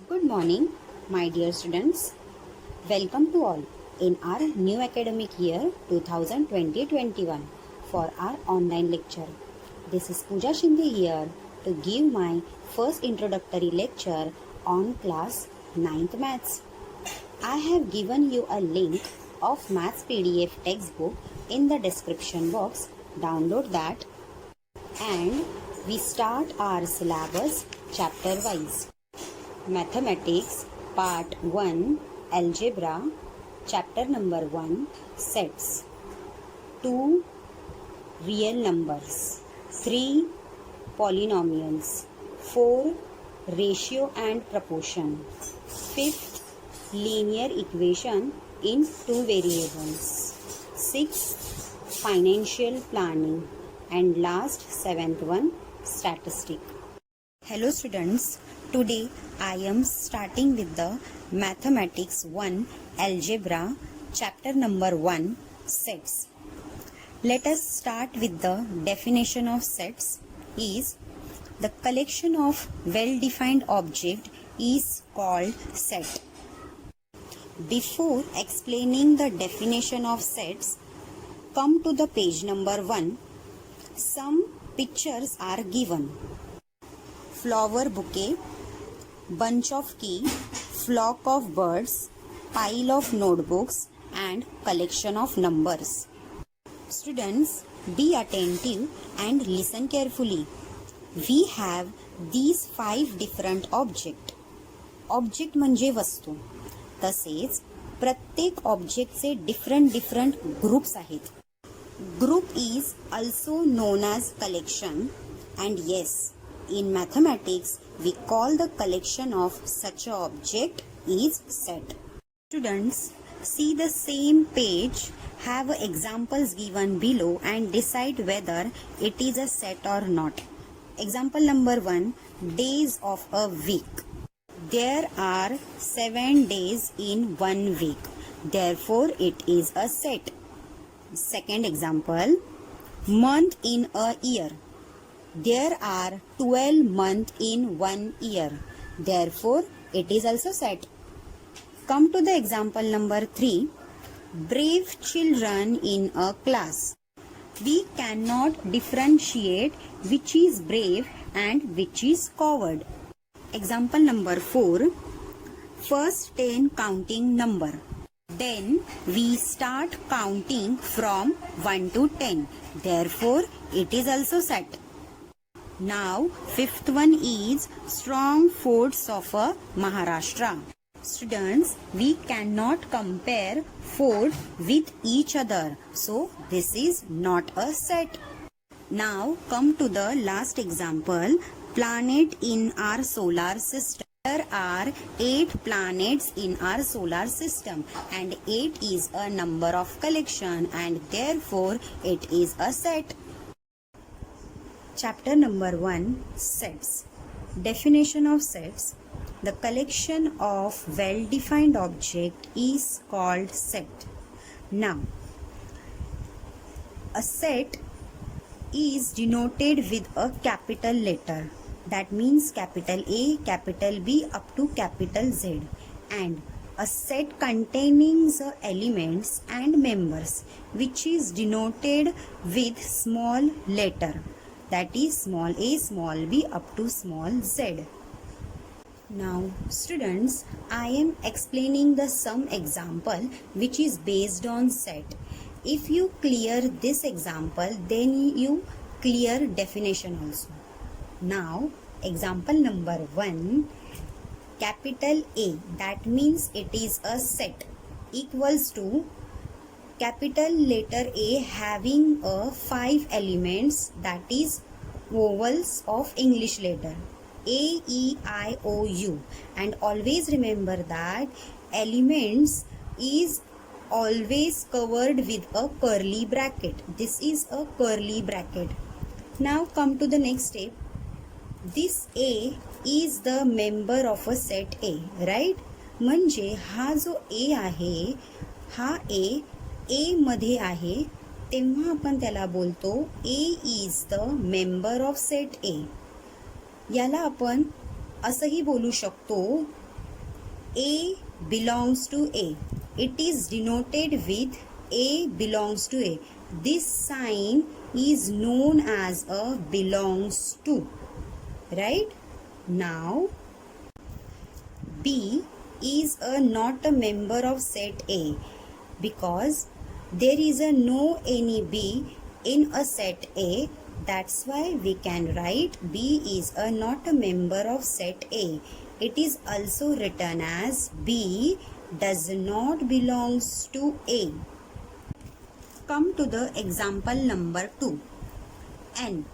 Good morning, my dear students. Welcome to all in our new academic year 2020-21 for our online lecture. This is Pooja Shinde here to give my first introductory lecture on class 9th Maths. I have given you a link of Maths PDF textbook in the description box. Download that and we start our syllabus chapter wise. Mathematics Part 1 Algebra Chapter number 1 Sets 2 Real numbers 3 Polynomials 4 Ratio and proportion 5th Linear equation in two variables 6th Financial planning and last 7th one Statistic. Hello students, today I am starting with the Mathematics 1 Algebra chapter number 1 Sets. Let us start with the definition of sets is the collection of well-defined object is called set. Before explaining the definition of sets, come to the page number 1. Some pictures are given. Flower bouquet, bunch of key, flock of birds, pile of notebooks and collection of numbers. Students, be attentive and listen carefully. We have these 5 different objects. Object म्हणजे वस्तू. तसेच प्रत्येक ऑब्जेक्टचे different groups आहेत. Group is also known as collection, and yes, in mathematics we call the collection of such an object is set. Students, see the same page, have examples given below and decide whether it is a set or not. Example number 1, days of a week. There are 7 days in 1 week. Therefore, it is a set. Second example, month in a year. There are 12 months in 1 year. Therefore, it is also set. Come to the example number 3, brave children in a class. We cannot differentiate which is brave and which is coward. Example number 4, first 10 counting number. Then we start counting from 1 to 10. Therefore, it is also set. Now, 5th one is strong forts of a Maharashtra. Students, we cannot compare fort with each other. So, this is not a set. Now, come to the last example, planet in our solar system. There are 8 planets in our solar system and 8 is a number of collection and therefore it is a set. Chapter number 1 Sets. Definition of sets. The collection of well-defined object is called set. Now, a set is denoted with a capital letter. That means capital A, capital B up to capital Z, and a set containing the elements and members which is denoted with small letter, that is small a, small b up to small z. Now students, I am explaining the some example which is based on set. If you clear this example, then you clear definition also. Now, example number 1, capital A, that means it is a set, equals to capital letter A having a 5 elements, that is vowels of English letter A, E, I, O, U, and always remember that elements is always covered with a curly bracket. This is a curly bracket. Now come to the next step. This A is the member of a set A, right? म्हणजे हा जो A आहे, हा A मध्ये आहे, तेव्हा आपण त्याला बोलतो A is the member of set A. याला आपण असंही बोलू शकतो A belongs to A. It is denoted with A belongs to A. This sign is known as a belongs to. Right? Now, B is not a member of set A because there is no any B in a set A. That's why we can write B is not a member of set A. It is also written as B does not belongs to A. Come to the example number 2. N.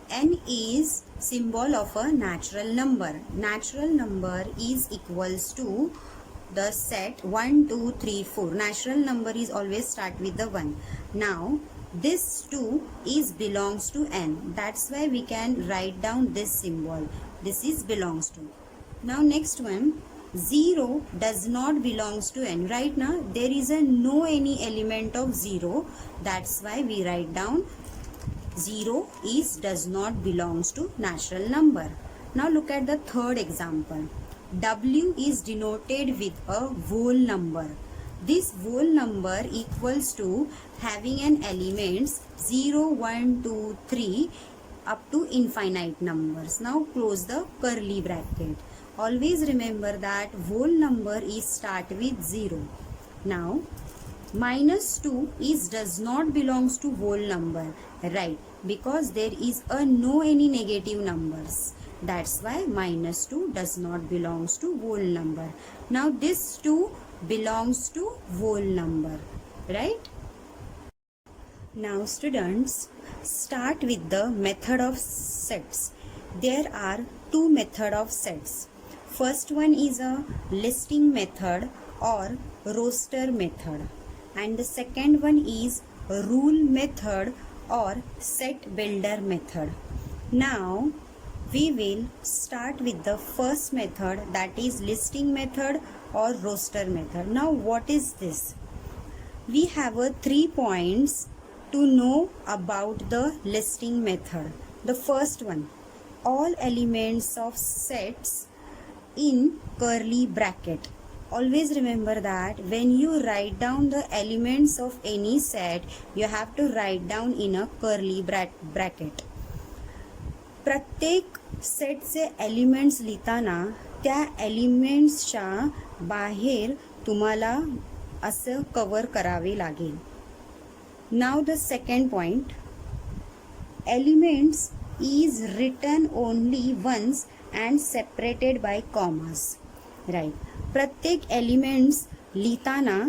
N is symbol of a natural number. Natural number is equals to the set 1, 2, 3, 4. Natural number is always start with the 1. Now this 2 is belongs to N. That's why we can write down this symbol. This is belongs to. Now next one, 0 does not belongs to N. Right now there is no any element of 0. That's why we write down 0 is does not belongs to natural number. Now look at the third example. W is denoted with a whole number. This whole number equals to having an elements 0, 1, 2, 3 up to infinite numbers. Now close the curly bracket. Always remember that whole number is start with 0. Now minus 2 is does not belongs to whole number, right? Because there is no any negative numbers. That's why minus 2 does not belongs to whole number. Now this 2 belongs to whole number, right? Now students, start with the method of sets. There are two method of sets. First one is a listing method or roster method, and the second one is rule method or set builder method. Now we will start with the first method, that is listing method or roster method. Now what is this? We have 3 points to know about the listing method. The first one, all elements of sets in curly bracket. Always remember that when you write down the elements of any set, you have to write down in a curly bracket. प्रत्येक सेटचे elements लिहिताना त्या एलिमेंट्सच्या बाहेर तुम्हाला असं कव्हर करावे लागेल. Now the second point, elements is written only once and separated by commas. Right. प्रत्येक एलिमेंट्स लिहिताना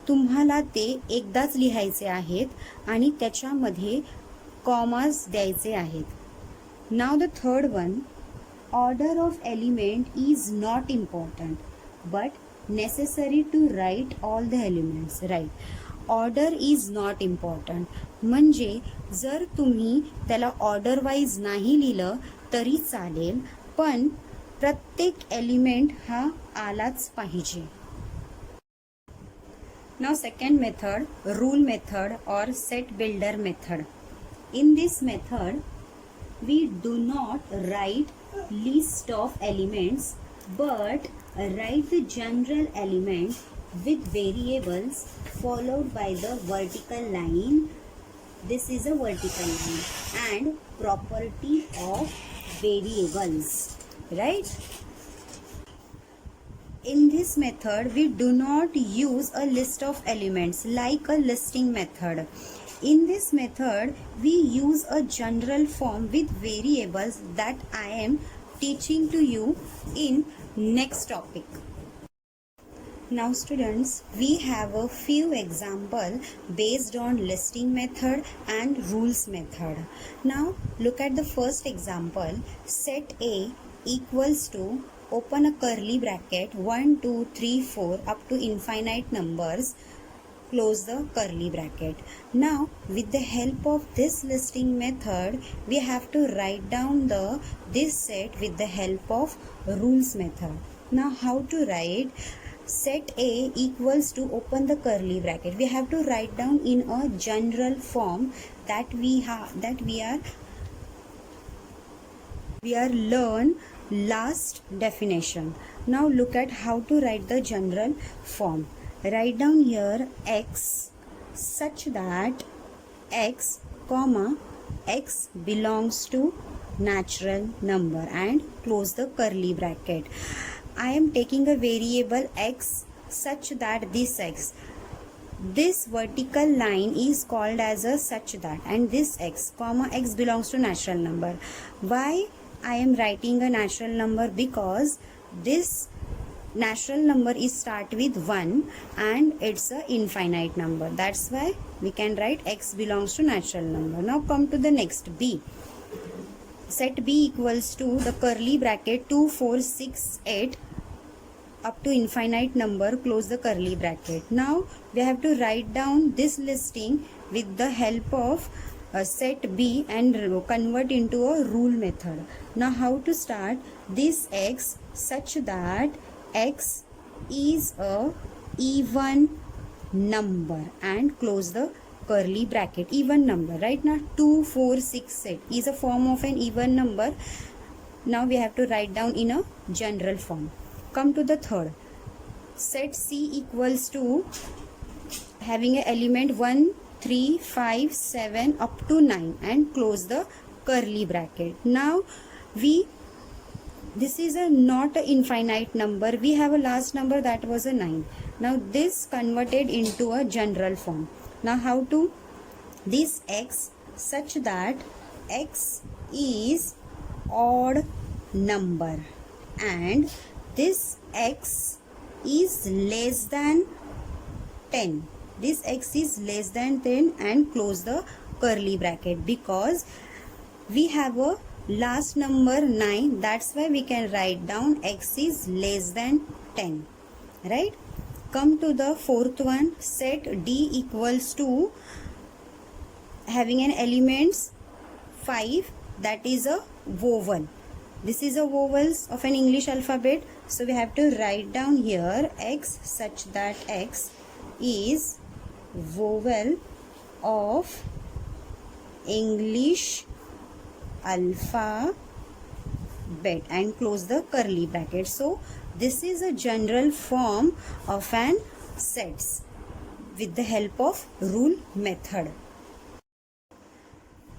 तुम्हाला ते एकदाच लिहायचे आहेत आणि त्याच्यामध्ये कॉमास द्यायचे आहेत. Now the third one, order of element is not important but necessary to write all the elements. right. Order is not important म्हणजे जर तुम्ही त्याला ऑर्डर वाईज नाही लिहिलं तरी चालेल, पण प्रत्येक एलिमेंट हा आलाच पाहिजे. Now second method, rule method or set builder method. In this method we do not write list of elements but write the general element with variables followed by the vertical line. This is a vertical line and property of variables, right? In this method we do not use a list of elements like a listing method. In this method we use a general form with variables that I am teaching to you in next topic. Now students, we have a few examples based on listing method and rules method. Now look at the first example. Set A equals to, open a curly bracket, 1, 2, 3, 4 up to infinite numbers, close the curly bracket. Now with the help of this listing method we have to write down this set with the help of rules method. Now how to write? Set A equals to, open the curly bracket. We have to write down in a general form that we are learn last definition. Now look at how to write the general form. Write down here x such that x comma x belongs to natural number and close the curly bracket. I am taking a variable x such that this vertical line is called as a such that, and this x comma x belongs to natural number. Why I am writing a natural number? Because this natural number is start with 1 and it's a infinite number. That's why we can write x belongs to natural number. Now come to the next b. Set b equals to the curly bracket 2, 4, 6, 8 up to infinite number, close the curly bracket. Now we have to write down this listing with the help of set b and convert into a rule method. Now how to start? This x such that x is a even number and close the curly bracket. Even number, right? Now 2, 4, 6, 8 is a form of an even number. Now we have to write down in a general form. Come to the third. Set c equals to having an element 1, 3, 5, 7 up to 9 and close the curly bracket. Now this is a not an infinite number. We have a last number that was a 9. Now this converted into a general form. Now how to? This x such that x is odd number and this x is less than 10. This x is less than 10 and close the curly bracket, because we have a last number 9. That's why we can write down x is less than 10. Right? Come to the fourth one. Set d equals to having an elements 5, that is a vowel. This is a vowels of an English alphabet. So we have to write down here x such that x is vowel of English alphabet and close the curly bracket. So this is a general form of an sets with the help of rule method.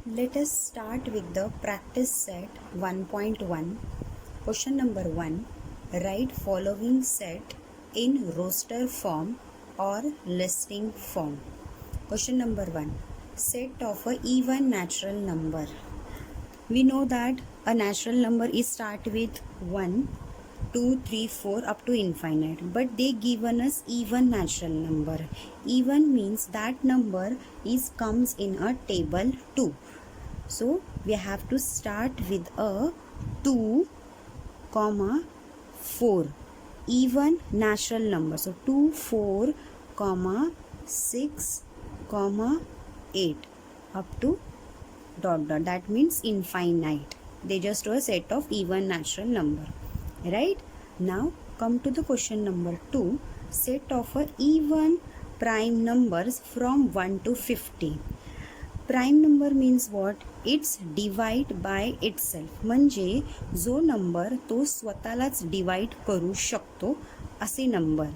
Let us start with the practice set 1.1. Question number 1. Write following set in roster form or listing form. Question number 1. Set of a even natural number. We know that a natural number is start with 1, 2, 3, 4 up to infinite, but they given us even natural number. Even means that number comes in a table 2. So we have to start with a 2, 4 even natural number. So 2, 4, 6, 8 up to ... that means infinite. They just do a set of even natural number. Right? Now come to the question number 2. Set of a even prime numbers from 1 to 50. Prime number means what? It's divide by itself, म्हणजे जो number तो स्वतःलाच divide करू शकतो असे number,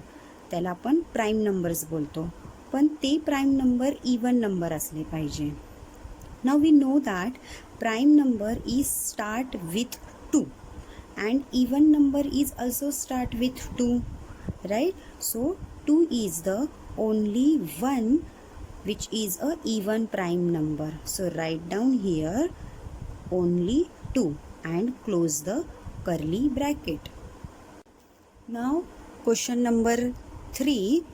त्याला आपण prime numbers बोलतो. पण ते प्राइम नंबर इवन नंबर असले पाहिजे. Now we know that prime number is start with 2 and even number is also start with 2, right? So 2 is the only one which is a even prime number. So write down here only 2 and close the curly bracket. Now question number 3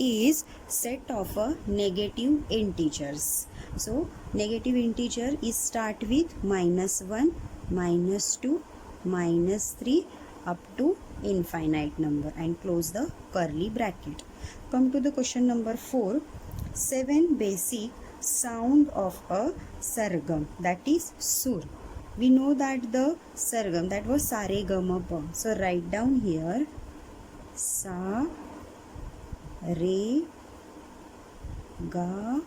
is set of a negative integers. So negative integer is start with -1, -2, -3 up to infinite number and close the curly bracket. Come to the question number 4. 7 basic sound of a sargam, that is sur. We know that the sargam, that was sa re ga ma pa. So write down here sa re ga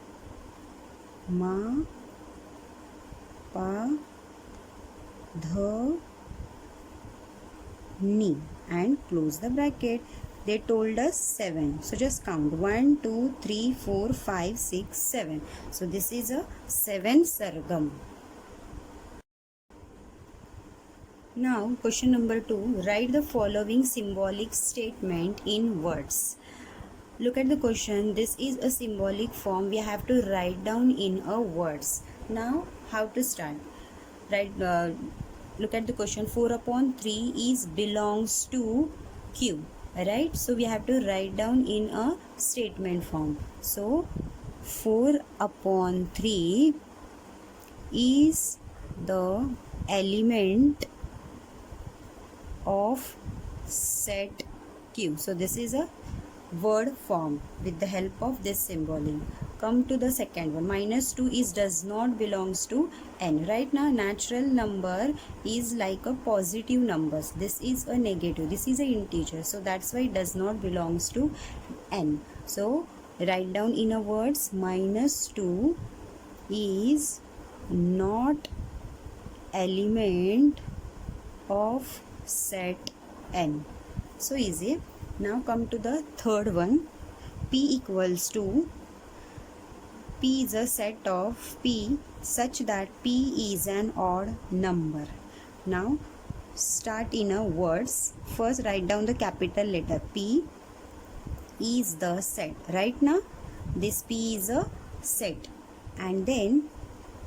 ma pa dha knee and close the bracket. They told us 7. So just count 1, 2, 3, 4, 5, 6, 7. So this is a 7 sargam. Now question number 2. Write the following symbolic statement in words. Look at the question. This is a symbolic form. We have to write down in a words. Now how to start? Look at the question. 4 upon 3 is belongs to Q. Right? So we have to write down in a statement form. So 4 upon 3 is the element of set Q. So this is a word form with the help of this symbolic. Come to the second one. -2 is does not belongs to n. Right now natural number is like a positive numbers. This is a negative. This is a integer. So that's why it does not belongs to n. So write down in a words. -2 is not element of set n. So easy. Now come to the third one. P equals to, P is a set of P such that P is an odd number. Now start in a words. First write down the capital letter. P is the set. Right now this P is a set, and then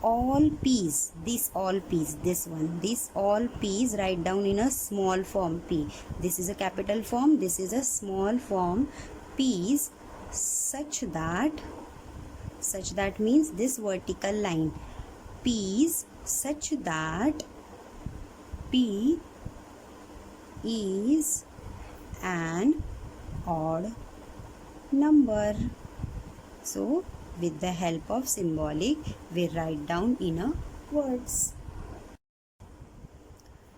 all P's, this all P's, this one, this all P's write down in a small form P. This is a capital form, this is a small form P's such that means this vertical line, P's such that P is an odd number. So with the help of symbolic, we write down in a words.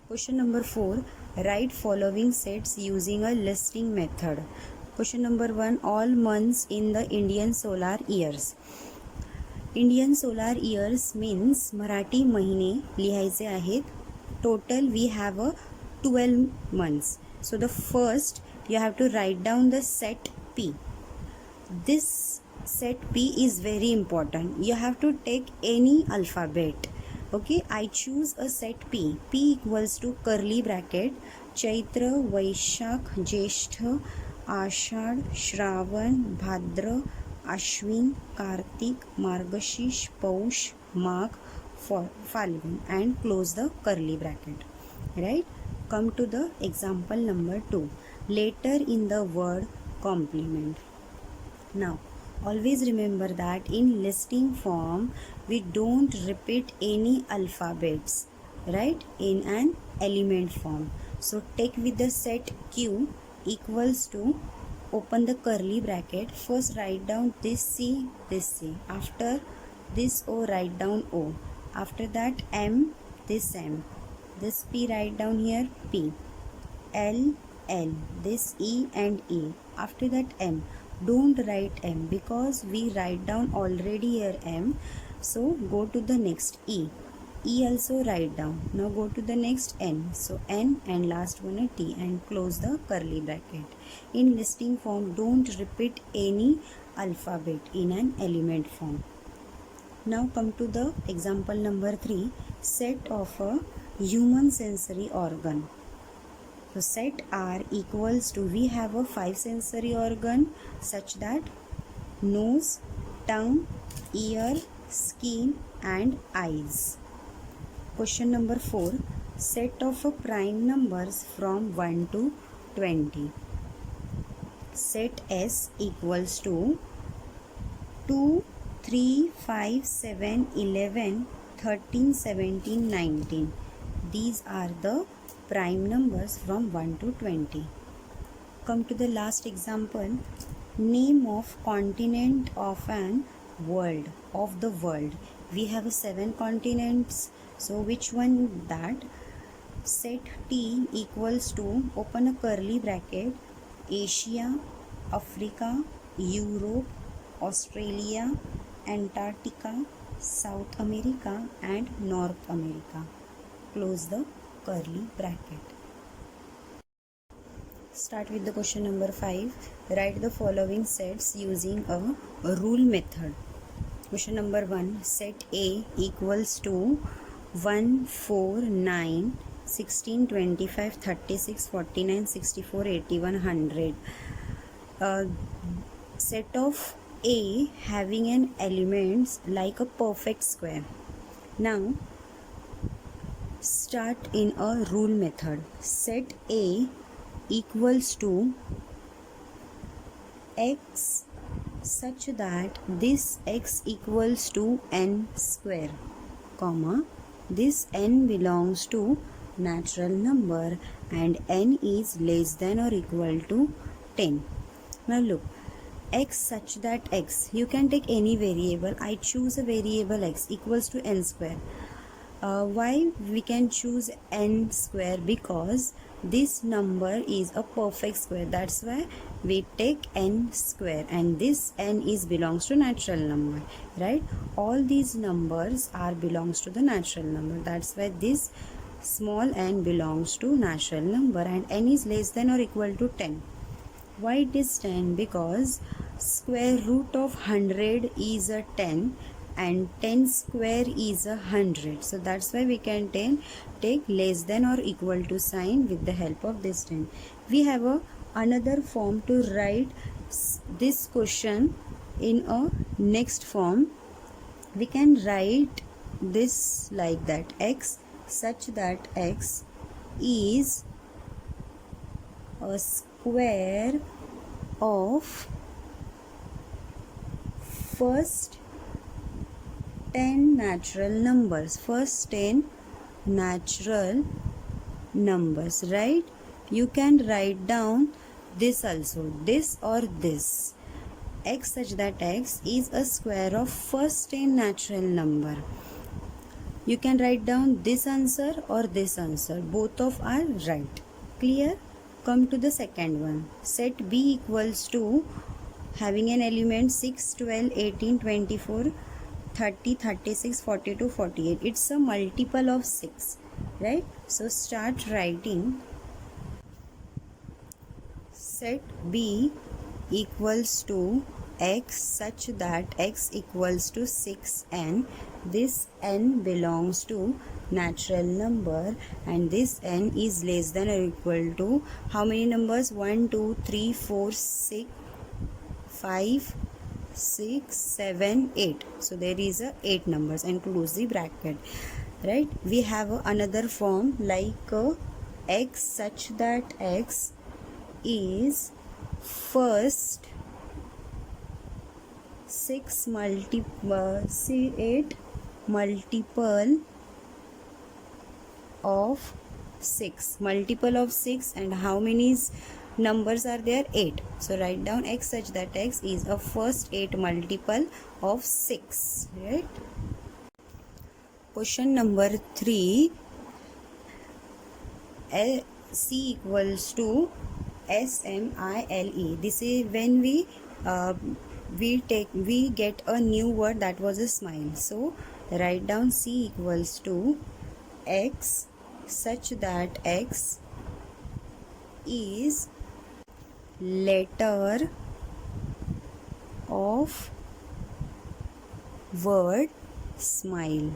Question number 4. Write following sets using a listing method. Question number 1. All months in the Indian solar years. Indian solar years means Marathi महिने लिहायचे आहेत. Total we have a 12 months. So the first you have to write down the set P. This set P is very important. You have to take any alphabet. Okay, I choose a set P. P equals to curly bracket Chaitra, Vaishak, Jeshth, Ashad, Shravan, Bhadra, Ashwin, Kartik, Margashish, Paush, Magh, Falgun, and close the curly bracket. Right? Come to the example number 2. Later in the word complement. Now always remember that in listing form we don't repeat any alphabets, right, in an element form. So take with the set Q equals to, open the curly bracket, first write down this C, after this O write down O, after that M, this P write down here P, L, this E and E, after that M. Don't write M because we write down already here M. So go to the next E. E also write down. Now go to the next N. So N and last one a T, and close the curly bracket. In listing form, don't repeat any alphabet in an element form. Now come to the example number 3. Set of a human sensory organ. So set R equals to, we have a 5 sensory organ such that nose, tongue, ear, skin and eyes. Question number 4. Set of a prime numbers from 1 to 20. Set S equals to 2, 3, 5, 7, 11, 13, 17, 19. These are the prime numbers from 1 to 20. Come to the last example. Name of continent of an world, of the world. We have 7 continents. So which one that? Set T equals to, open a curly bracket, Asia, Africa, Europe, Australia, Antarctica, South America and North America. Close the curly bracket. Start with the question number 5. Write the following sets using a rule method. Question number 1. Set A equals to 1, 4, 9, 16, 25, 36, 49, 64, 81, 100. Set of A having an elements like a perfect square. Now start in a rule method. Set A equals to x such that this x equals to n square, comma, this n belongs to natural number and n is less than or equal to 10. Now look, x such that x, you can take any variable. I choose a variable x equals to n square. Why we can choose n square? Because this number is a perfect square, that's why we take n square, and this n is belongs to natural number, right? All these numbers are belongs to the natural number, that's why this small n belongs to natural number and n is less than or equal to 10. Why it is 10? Because square root of 100 is a 10 and 10 square is 100, so that's why we can take less than or equal to sign with the help of this 10. We have another form to write this question in a next form. We can write this like that: x such that x is a square of first 10 natural numbers. First 10 natural numbers, right? You can write down this also, this or this. X such that x is a square of first 10 natural number. You can write down this answer or this answer. Both of are right. Clear? Come to the second one. Set B equals to having an element 6, 12, 18, 24, 30, 36, 42, 48. It's a multiple of 6, right? So start writing. Set B equals to x such that x equals to 6n. This n belongs to natural number and this n is less than or equal to how many numbers? 1, 2, 3, 4, 6, 5, 6, 7, 8. So there is a 8 numbers and close the bracket, right? We have another form like x such that x is first 8 multiple of 6. Multiple of 6, and how many numbers are there? 8. So write down x such that x is a first 8 multiple of 6, right? Question number 3. C equals to SMILE. This is when we get a new word, that was a smile. So write down C equals to x such that x is letter of word smile.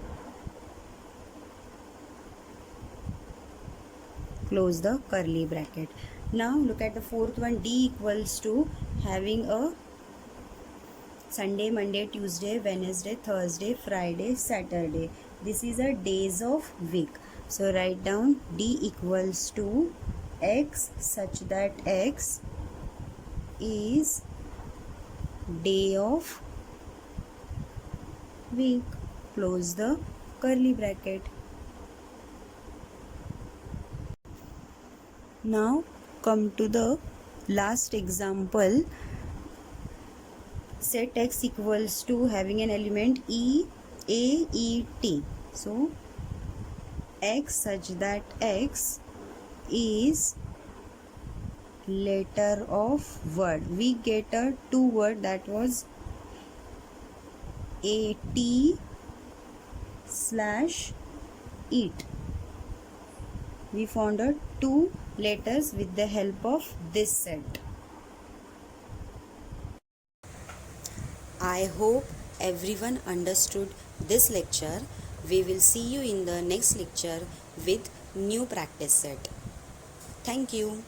Close the curly bracket. Now look at the fourth one. D equals to having a Sunday, Monday, Tuesday, Wednesday, Thursday, Friday, Saturday. This is a days of week. So write down D equals to x such that x is day of week. Close the curly bracket. Now come to the last example. Set x equals to having an element E-A-E-T. So x such that x is letter of word. We get a 2 word, that was AT/eat. We found a 2 letters with the help of this set. I hope everyone understood this lecture. We will see you in the next lecture with new practice set. Thank you.